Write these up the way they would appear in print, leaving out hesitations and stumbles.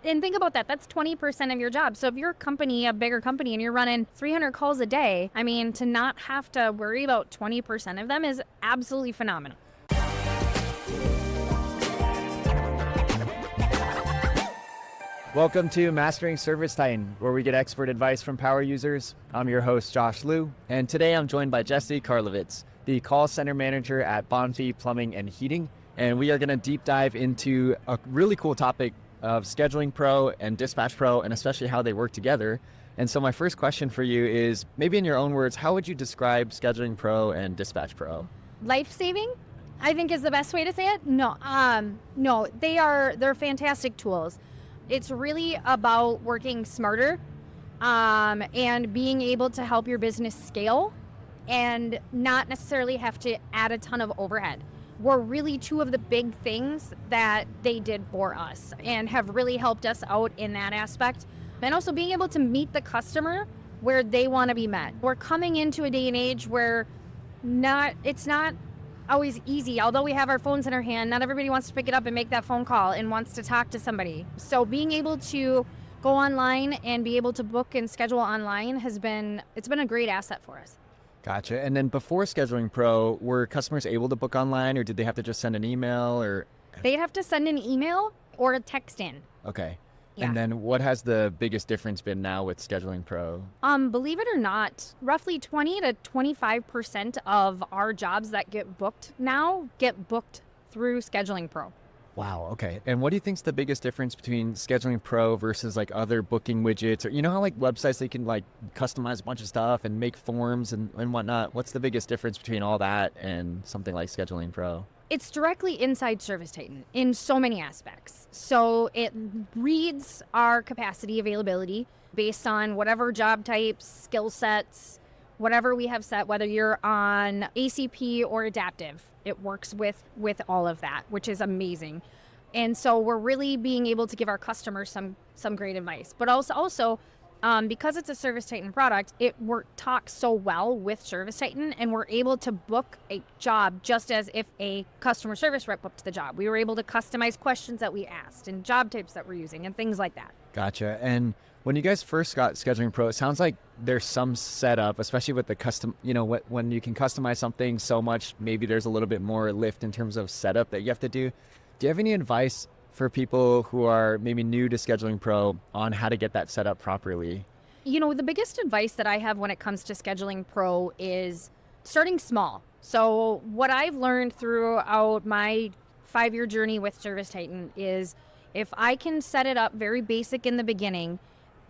And think about that. That's 20% of your job. So if you're a company, a bigger company, and you're running 300 calls a day, I mean, to not have to worry about 20% of them is absolutely phenomenal. Welcome to Mastering ServiceTitan, where we get expert advice from power users. I'm your host, Josh Liu, and today I'm joined by Jessy Karolevitz, the call center manager at Bonfe Plumbing and Heating, and we are going to deep dive into a really cool topic of Scheduling Pro and Dispatch Pro, and especially how they work together. And so my first question for you is, maybe in your own words, how would you describe Scheduling Pro and Dispatch Pro? Life-saving, I think, is the best way to say it. No, they're fantastic tools. It's really about working smarter and being able to help your business scale and not necessarily have to add a ton of overhead. Were really two of the big things that they did for us and have really helped us out in that aspect. And also being able to meet the customer where they want to be met. We're coming into a day and age where it's not always easy. Although we have our phones in our hand, not everybody wants to pick it up and make that phone call and wants to talk to somebody. So being able to go online and be able to book and schedule online it's been a great asset for us. Gotcha. And then before Scheduling Pro, were customers able to book online, or did they have to just send an email? Or they'd have to send an email or a text in. Okay. Yeah. And then what has the biggest difference been now with Scheduling Pro? Believe it or not, roughly 20 to 25% of our jobs that get booked now get booked through Scheduling Pro. Wow. Okay. And what do you think is the biggest difference between Scheduling Pro versus like other booking widgets, or you know how like websites, they can like customize a bunch of stuff and make forms and whatnot? What's the biggest difference between all that and something like Scheduling Pro? It's directly inside ServiceTitan in so many aspects. So it reads our capacity availability based on whatever job types, skill sets, whatever we have set, whether you're on ACP or adaptive. It works with all of that, which is amazing. And so we're really being able to give our customers some great advice. But also because it's a ServiceTitan product, it talks so well with ServiceTitan, and we're able to book a job just as if a customer service rep booked the job. We were able to customize questions that we asked and job types that we're using and things like that. Gotcha. And when you guys first got Scheduling Pro, it sounds like there's some setup, especially with the custom, when you can customize something so much, maybe there's a little bit more lift in terms of setup that you have to do. Do you have any advice for people who are maybe new to Scheduling Pro on how to get that set up properly? The biggest advice that I have when it comes to Scheduling Pro is starting small. So what I've learned throughout my 5-year journey with ServiceTitan is if I can set it up very basic in the beginning,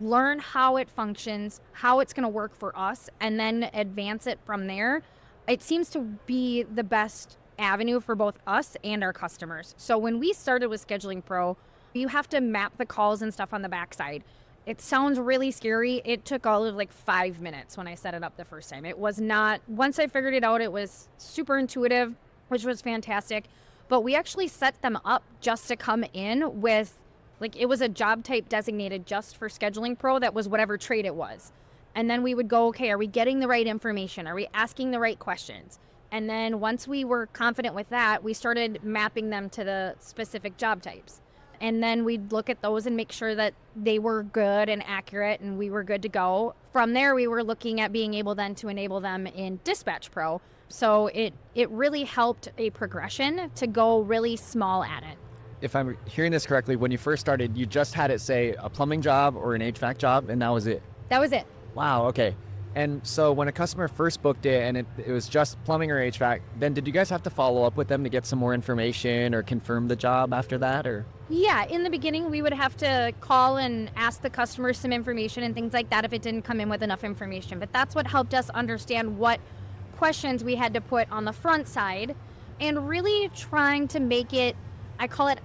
learn how it functions, how it's going to work for us, and then advance it from there, it seems to be the best avenue for both us and our customers. So when we started with Scheduling Pro, you have to map the calls and stuff on the backside. It sounds really scary. It took all of like 5 minutes when I set it up the first time. It was not, once I figured it out, it was super intuitive, which was fantastic. But we actually set them up just to come in with, like, it was a job type designated just for Scheduling Pro that was whatever trade it was. And then we would go, okay, are we getting the right information? Are we asking the right questions? And then once we were confident with that, we started mapping them to the specific job types. And then we'd look at those and make sure that they were good and accurate and we were good to go. From there, we were looking at being able then to enable them in Dispatch Pro. So it really helped a progression to go really small at it. If I'm hearing this correctly, when you first started, you just had it say a plumbing job or an HVAC job, and that was it? That was it. Wow, okay. And so when a customer first booked it and it was just plumbing or HVAC, then did you guys have to follow up with them to get some more information or confirm the job after that, or? Yeah, in the beginning, we would have to call and ask the customer some information and things like that if it didn't come in with enough information. But that's what helped us understand what questions we had to put on the front side and really trying to make it, I call it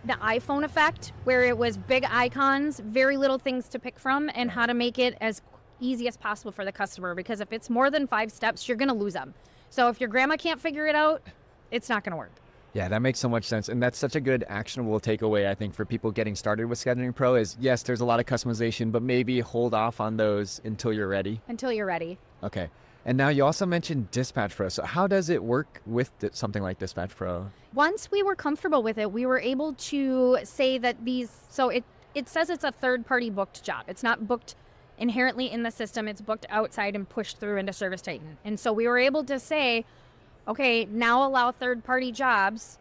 the iPhone effect, where it was big icons, very little things to pick from, and how to make it as easy as possible for the customer, because if it's more than 5 steps, you're going to lose them. So if your grandma can't figure it out, it's not going to work. Yeah, that makes so much sense. And that's such a good actionable takeaway, I think, for people getting started with Scheduling Pro is, yes, there's a lot of customization, but maybe hold off on those until you're ready. Until you're ready. Okay. And now you also mentioned Dispatch Pro. So how does it work with something like Dispatch Pro? Once we were comfortable with it, we were able to say that it says it's a third-party booked job. It's not booked inherently in the system. It's booked outside and pushed through into ServiceTitan. And so we were able to say, okay, now allow third-party jobs,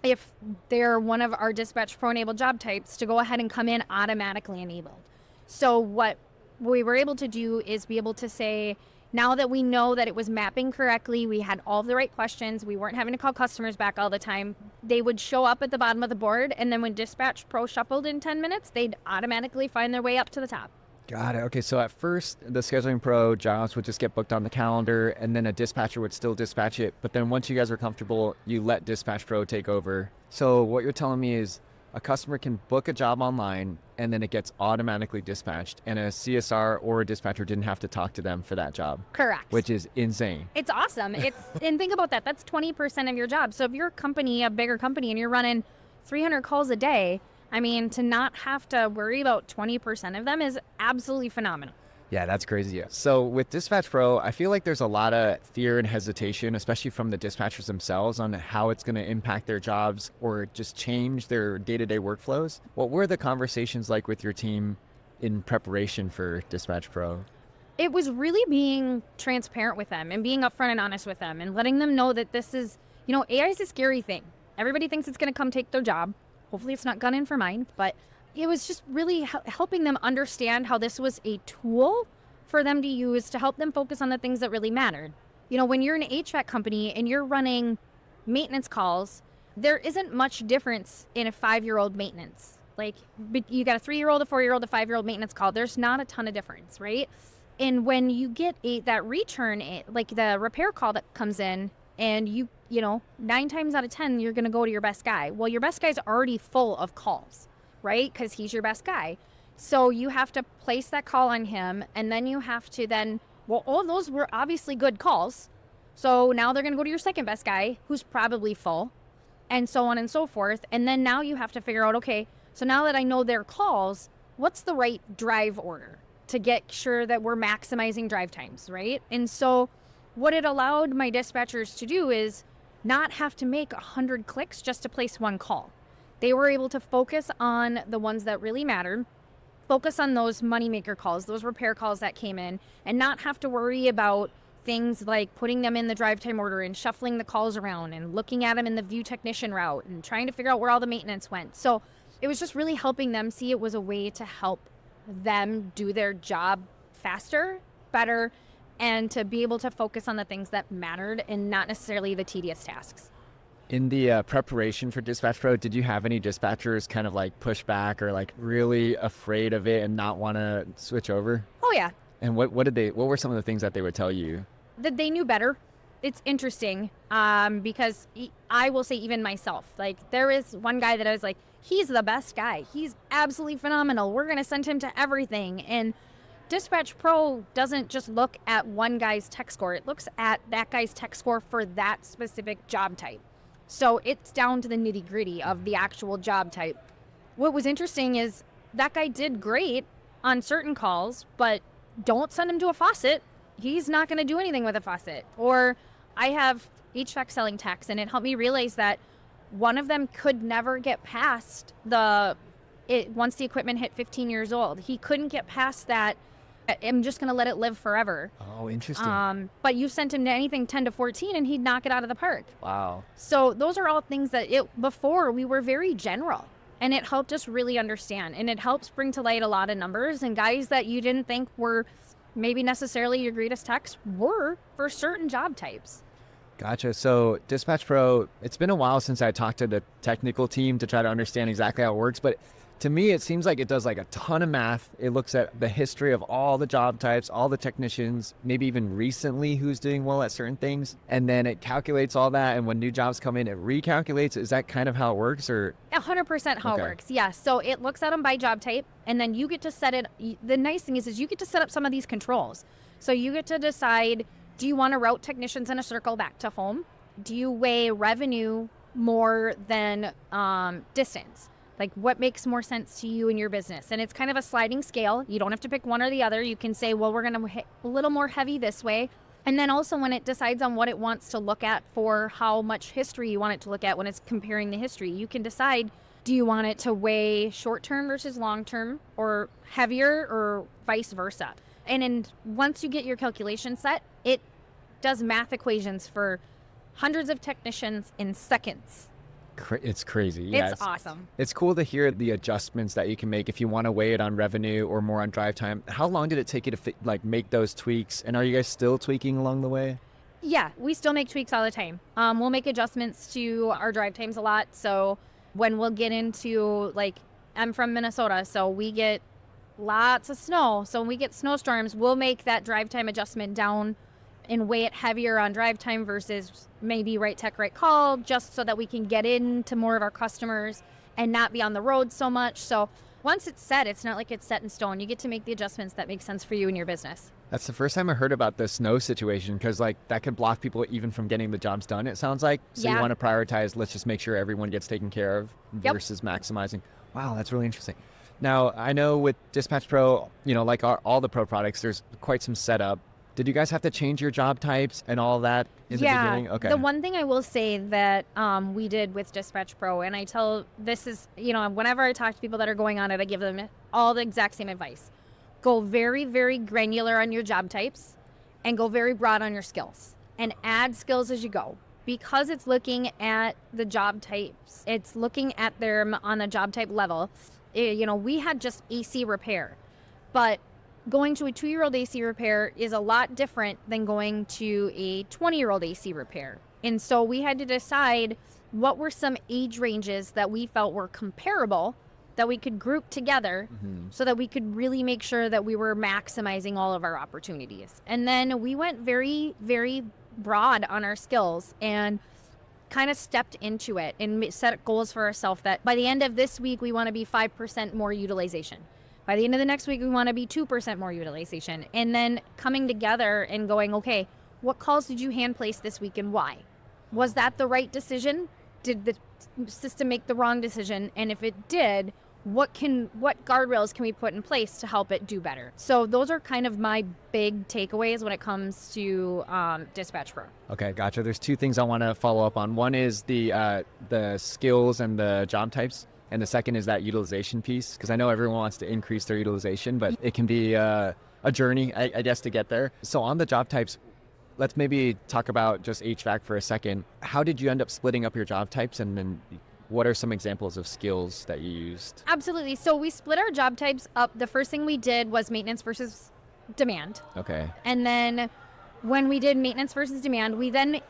if they're one of our Dispatch Pro enabled job types, to go ahead and come in automatically enabled. So what we were able to do is be able to say, now that we know that it was mapping correctly, we had all of the right questions, we weren't having to call customers back all the time, they would show up at the bottom of the board, and then when Dispatch Pro shuffled in 10 minutes, they'd automatically find their way up to the top. Got it. Okay, so at first, the Scheduling Pro jobs would just get booked on the calendar, and then a dispatcher would still dispatch it. But then once you guys are comfortable, you let Dispatch Pro take over. So what you're telling me is a customer can book a job online, and then it gets automatically dispatched, and a CSR or a dispatcher didn't have to talk to them for that job. Correct. Which is insane. It's awesome. And think about that. That's 20% of your job. So if you're a company, a bigger company, and you're running 300 calls a day, I mean, to not have to worry about 20% of them is absolutely phenomenal. Yeah, that's crazy. So with Dispatch Pro, I feel like there's a lot of fear and hesitation, especially from the dispatchers themselves, on how it's going to impact their jobs or just change their day-to-day workflows. What were the conversations like with your team in preparation for Dispatch Pro? It was really being transparent with them and being upfront and honest with them and letting them know that this is, AI is a scary thing. Everybody thinks it's going to come take their job. Hopefully it's not gun in for mine, but it was just really helping them understand how this was a tool for them to use to help them focus on the things that really mattered. When you're an HVAC company and you're running maintenance calls, there isn't much difference in a 5-year-old maintenance. Like, you got a 3-year-old, a 4-year-old, a 5-year-old maintenance call. There's not a ton of difference, right? And when you get that return, like the repair call that comes in, and you 9 times out of 10, you're going to go to your best guy. Well, your best guy's already full of calls, right? Because he's your best guy. So you have to place that call on him, and then you have to all of those were obviously good calls. So now they're going to go to your second best guy, who's probably full, and so on and so forth. And then now you have to figure out, okay, so now that I know their calls, what's the right drive order to get sure that we're maximizing drive times, right? And so what it allowed my dispatchers to do is not have to make 100 clicks just to place one call. They were able to focus on the ones that really mattered, focus on those moneymaker calls, those repair calls that came in, and not have to worry about things like putting them in the drive time order and shuffling the calls around and looking at them in the view technician route and trying to figure out where all the maintenance went. So it was just really helping them see it was a way to help them do their job faster, better, and to be able to focus on the things that mattered and not necessarily the tedious tasks. In the preparation for Dispatch Pro, did you have any dispatchers kind of like push back or like really afraid of it and not want to switch over? Oh yeah. And what were some of the things that they would tell you? That they knew better. It's interesting because I will say even myself, like there is one guy that I was like, he's the best guy. He's absolutely phenomenal. We're going to send him to everything. And Dispatch Pro doesn't just look at one guy's tech score. It looks at that guy's tech score for that specific job type. So it's down to the nitty gritty of the actual job type. What was interesting is that guy did great on certain calls, but don't send him to a faucet. He's not going to do anything with a faucet. Or I have HVAC selling techs, and it helped me realize that one of them could never get past once the equipment hit 15 years old. He couldn't get past that. I'm just going to let it live forever. Oh, interesting. But you sent him to anything 10 to 14 and he'd knock it out of the park. Wow. So those are all things that before we were very general, and it helped us really understand, and it helps bring to light a lot of numbers, and guys that you didn't think were maybe necessarily your greatest techs were for certain job types. Gotcha. So Dispatch Pro, it's been a while since I talked to the technical team to try to understand exactly how it works, but to me, it seems like it does like a ton of math. It looks at the history of all the job types, all the technicians, maybe even recently who's doing well at certain things. And then it calculates all that. And when new jobs come in, it recalculates. Is that kind of how it works, or? 100% how it works. Yeah. So it looks at them by job type, and then you get to set it. The nice thing is you get to set up some of these controls. So you get to decide, do you want to route technicians in a circle back to home? Do you weigh revenue more than distance? Like, what makes more sense to you in your business? And it's kind of a sliding scale. You don't have to pick one or the other. You can say, well, we're going to hit a little more heavy this way. And then also when it decides on what it wants to look at for how much history you want it to look at when it's comparing the history, you can decide, Do you want it to weigh short-term versus long-term, or heavier, or vice versa? And once you get your calculation set, it does math equations for hundreds of technicians in seconds. It's crazy. Yeah, It's awesome. It's cool to hear the adjustments that you can make if you want to weigh it on revenue or more on drive time. How long did it take you to make those tweaks? And are you guys still tweaking along the way? Yeah, we still make tweaks all the time. We'll make adjustments to our drive times a lot. So when we'll get into, like, I'm from Minnesota, so we get lots of snow. So when we get snowstorms, we'll make that drive time adjustment down and weigh it heavier on drive time versus maybe right tech, right call, just so that we can get into more of our customers and not be on the road so much. So once it's set, it's not like it's set in stone. You get to make the adjustments that make sense for you and your business. That's the first time I heard about the snow situation, because that could block people even from getting the jobs done, it sounds like. So Yeah. you want to prioritize, let's just make sure everyone gets taken care of versus maximizing. Wow, that's really interesting. Now, I know with Dispatch Pro, like all the Pro products, there's quite some setup. Did you guys have to change your job types and all that in the beginning? Okay. The one thing I will say that we did with Dispatch Pro, and I tell this is, whenever I talk to people that are going on it, I give them all the exact same advice. Go very, very granular on your job types and go very broad on your skills and add skills as you go. Because it's looking at the job types, it's looking at them on a job type level. We had just AC repair, but going to a 2-year-old AC repair is a lot different than going to a 20-year-old AC repair. And so we had to decide what were some age ranges that we felt were comparable that we could group together so that we could really make sure that we were maximizing all of our opportunities. And then we went very, very broad on our skills and kind of stepped into it and set goals for ourselves that by the end of this week, we want to be 5% more utilization. By the end of the next week, we want to be 2% more utilization. And then coming together and going, okay, what calls did you hand place this week and why? Was that the right decision? Did the system make the wrong decision? And if it did, what guardrails can we put in place to help it do better? So those are kind of my big takeaways when it comes to Dispatch Pro. Okay, gotcha. There's two things I want to follow up on. One is the skills and the job types. And the second is that utilization piece, because I know everyone wants to increase their utilization, but it can be a journey, I guess, to get there. So on the job types, let's maybe talk about just HVAC for a second. How did you end up splitting up your job types, and then what are some examples of skills that you used? Absolutely. So we split our job types up. The first thing we did was maintenance versus demand. Okay. And then when we did maintenance versus demand, we then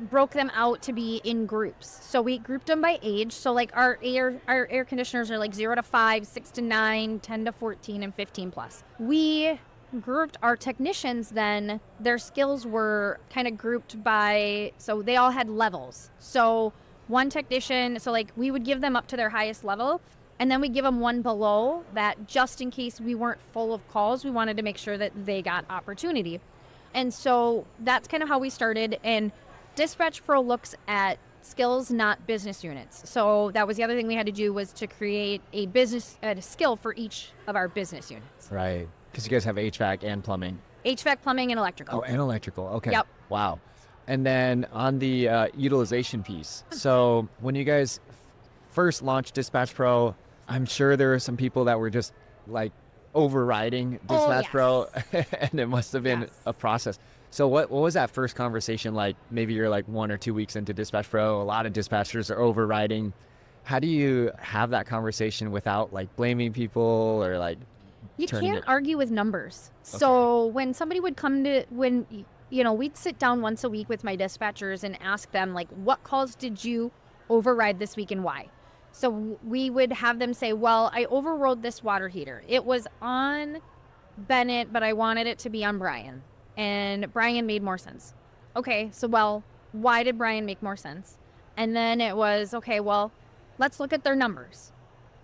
broke them out to be in groups. So we grouped them by age. So like our air conditioners are like 0 to 5, 6 to 9, 10 to 14, and 15 plus. We grouped our technicians then, their skills were kind of grouped by, so they all had levels. So one technician, so like we would give them up to their highest level, and then we give them one below that just in case we weren't full of calls, we wanted to make sure that they got opportunity. And so that's kind of how we started. And Dispatch Pro looks at skills, not business units. So that was the other thing we had to do, was to create a skill for each of our business units. Right. Because you guys have HVAC and plumbing. HVAC, plumbing, and electrical. Oh, and electrical. Okay. Yep. Wow. And then on the utilization piece. So when you guys first launched Dispatch Pro, I'm sure there were some people that were just like overriding Dispatch Pro, and it must have been a process. So what was that first conversation like? Maybe you're like 1 or 2 weeks into Dispatch Pro, a lot of dispatchers are overriding. How do you have that conversation without like blaming people or like you can't argue with numbers. Okay. So when somebody would come to, we'd sit down once a week with my dispatchers and ask them like, what calls did you override this week and why? So we would have them say, well, I overrode this water heater. It was on Bennett, but I wanted it to be on Brian. And Brian made more sense. Okay, so well, why did Brian make more sense? And then it was, okay, well, let's look at their numbers.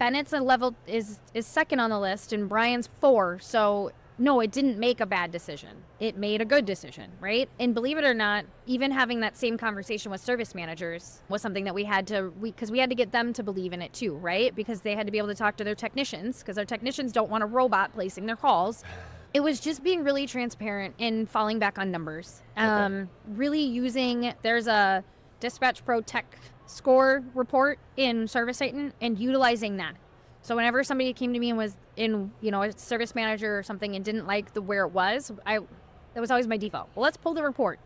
Bennett's level is second on the list and Brian's 4. So no, it didn't make a bad decision. It made a good decision, right? And believe it or not, even having that same conversation with service managers was something that we had to get them to believe in it too, right? Because they had to be able to talk to their technicians, because our technicians don't want a robot placing their calls. It was just being really transparent and falling back on numbers. Really there's a Dispatch Pro tech score report in ServiceTitan and utilizing that. So whenever somebody came to me and was in, a service manager or something and didn't like where it was, that was always my default. Well, let's pull the report.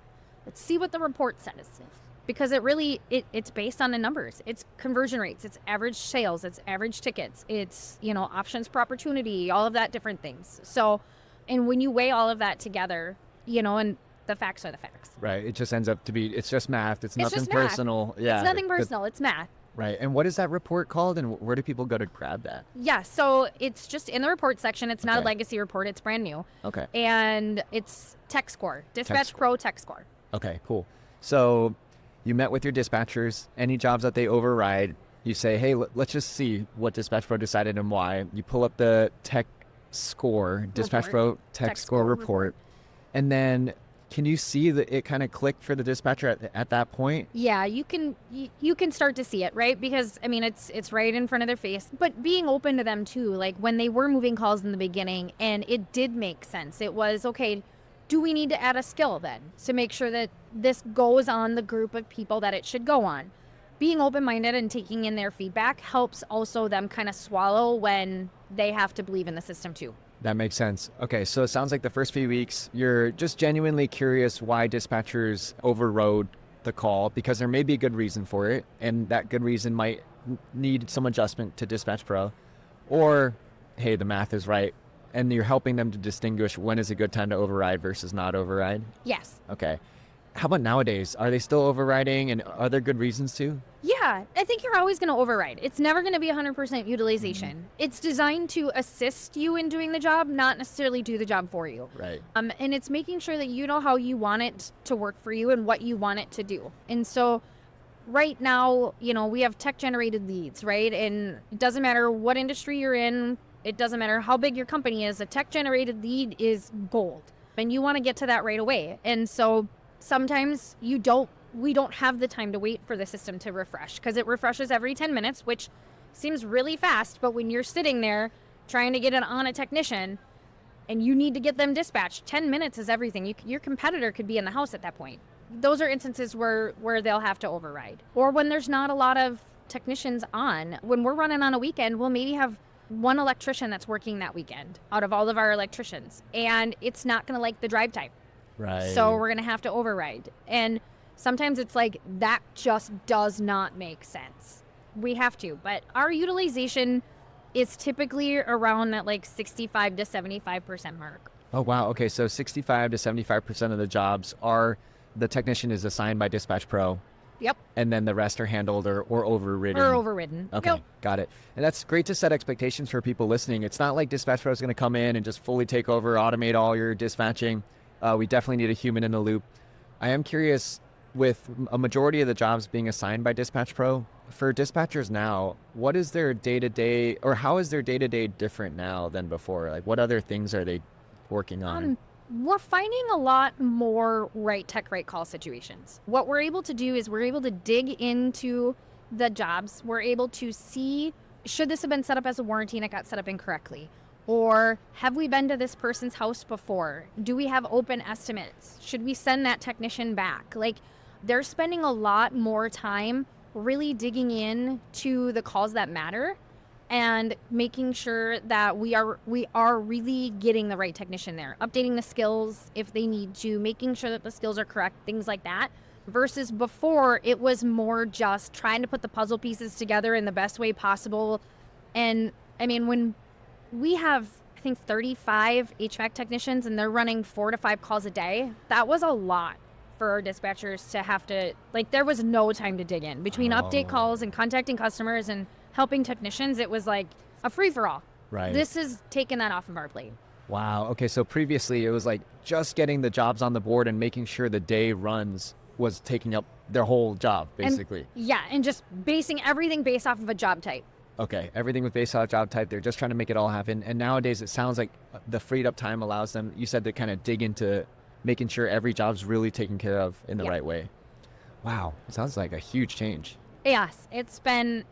Let's see what the report says. Because it's based on the numbers. It's conversion rates, it's average sales, it's average tickets, it's, options per opportunity, all of that different things. So, and when you weigh all of that together, and the facts are the facts. Right. It just ends up to be, it's just math. It's nothing just math. personal. Yeah. It's nothing personal. It's math. Right. And what is that report called, and where do people go to grab that? Yeah. So it's just in the report section. It's not Okay. a legacy report. It's brand new. Okay. And it's tech score, Dispatch Pro tech score. Okay, cool. So you met with your dispatchers. Any jobs that they override, you say, hey, let's just see what Dispatch Pro decided and why. You pull up the tech score, Dispatch Pro tech score report. And then can you see that it kind of clicked for the dispatcher at that point? Yeah, you can start to see it, right? Because it's right in front of their face. But being open to them too, like when they were moving calls in the beginning and it did make sense. It was okay, do we need to add a skill then to make sure that this goes on the group of people that it should go on? Being open-minded and taking in their feedback helps also them kind of swallow when they have to believe in the system too. That makes sense. Okay, so it sounds like the first few weeks, you're just genuinely curious why dispatchers overrode the call, because there may be a good reason for it, and that good reason might need some adjustment to Dispatch Pro. Or, hey, the math is right, and you're helping them to distinguish when is a good time to override versus not override? Yes. Okay. How about nowadays? Are they still overriding, and are there good reasons to? Yeah, I think you're always going to override. It's never going to be 100% utilization. It's designed to assist you in doing the job, not necessarily do the job for you. Right. And it's making sure that you know how you want it to work for you and what you want it to do. And so right now, we have tech-generated leads, right? And it doesn't matter what industry you're in. It doesn't matter how big your company is. A tech-generated lead is gold. And you want to get to that right away. And so sometimes we don't have the time to wait for the system to refresh, because it refreshes every 10 minutes, which seems really fast. But when you're sitting there trying to get it on a technician and you need to get them dispatched, 10 minutes is everything. Your competitor could be in the house at that point. Those are instances where they'll have to override. Or when there's not a lot of technicians on. When we're running on a weekend, we'll maybe have one electrician that's working that weekend out of all of our electricians, and it's not going to like the drive time. Right. So we're going to have to override. And sometimes it's like, that just does not make sense. We have to. But our utilization is typically around that 65 to 75% mark. Oh, wow. Okay, so 65 to 75% of the jobs are the technician is assigned by Dispatch Pro. Yep. And then the rest are handled or overridden. Or overridden. Okay, Yep. Got it. And that's great to set expectations for people listening. It's not like Dispatch Pro is going to come in and just fully take over, automate all your dispatching. We definitely need a human in the loop. I am curious, with a majority of the jobs being assigned by Dispatch Pro, for dispatchers now, what is their day-to-day, or how is their day-to-day different now than before? Like, what other things are they working on? We're finding a lot more right tech, right call situations. What we're able to do is we're able to dig into the jobs. We're able to see, should this have been set up as a warranty and it got set up incorrectly? Or have we been to this person's house before? Do we have open estimates? Should we send that technician back? They're spending a lot more time really digging in to the calls that matter and making sure that we are really getting the right technician there, updating the skills if they need to, making sure that the skills are correct, things like that. Versus before, it was more just trying to put the puzzle pieces together in the best way possible. And when we have, I think, 35 HVAC technicians and they're running 4 to 5 calls a day, that was a lot for our dispatchers to have to, there was no time to dig in. Between update calls and contacting customers and helping technicians, it was like a free-for-all. Right. This is taking that off of our plate. Wow. Okay, so previously it was just getting the jobs on the board and making sure the day runs was taking up their whole job, basically. And just basing everything based off of a job type. Okay, everything was based on job type. They're just trying to make it all happen. And nowadays it sounds like the freed up time allows them, you said, to kind of dig into making sure every job's really taken care of in the right way. Wow, it sounds like a huge change. Yes, it's been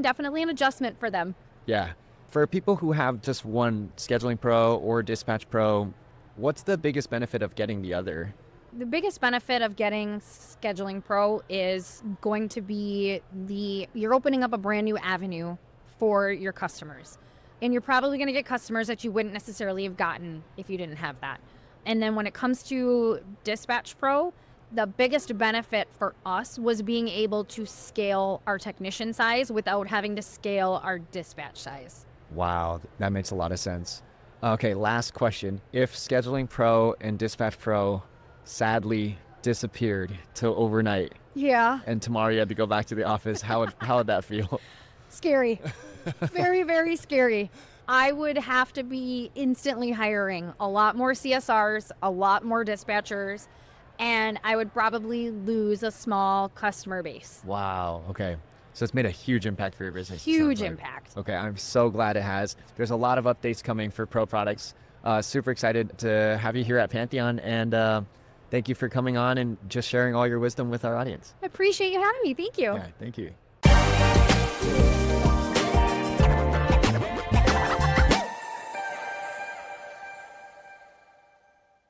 definitely an adjustment for them. Yeah. For people who have just one Scheduling Pro or Dispatch Pro, what's the biggest benefit of getting the other? The biggest benefit of getting Scheduling Pro is going to be you're opening up a brand new avenue for your customers. And you're probably going to get customers that you wouldn't necessarily have gotten if you didn't have that. And then when it comes to Dispatch Pro, the biggest benefit for us was being able to scale our technician size without having to scale our dispatch size. Wow, that makes a lot of sense. Okay, last question. If Scheduling Pro and Dispatch Pro sadly disappeared to overnight, Yeah. and tomorrow you had to go back to the office, how would that feel? Scary. Very, very scary. I would have to be instantly hiring a lot more CSRs, a lot more dispatchers, and I would probably lose a small customer base. Wow. Okay. So it's made a huge impact for your business. it Huge sounds like. impact. Okay. I'm so glad it has. There's a lot of updates coming for Pro products. Super excited to have you here at Pantheon, and thank you for coming on and just sharing all your wisdom with our audience. I appreciate you having me. Thank you. Yeah. Thank you.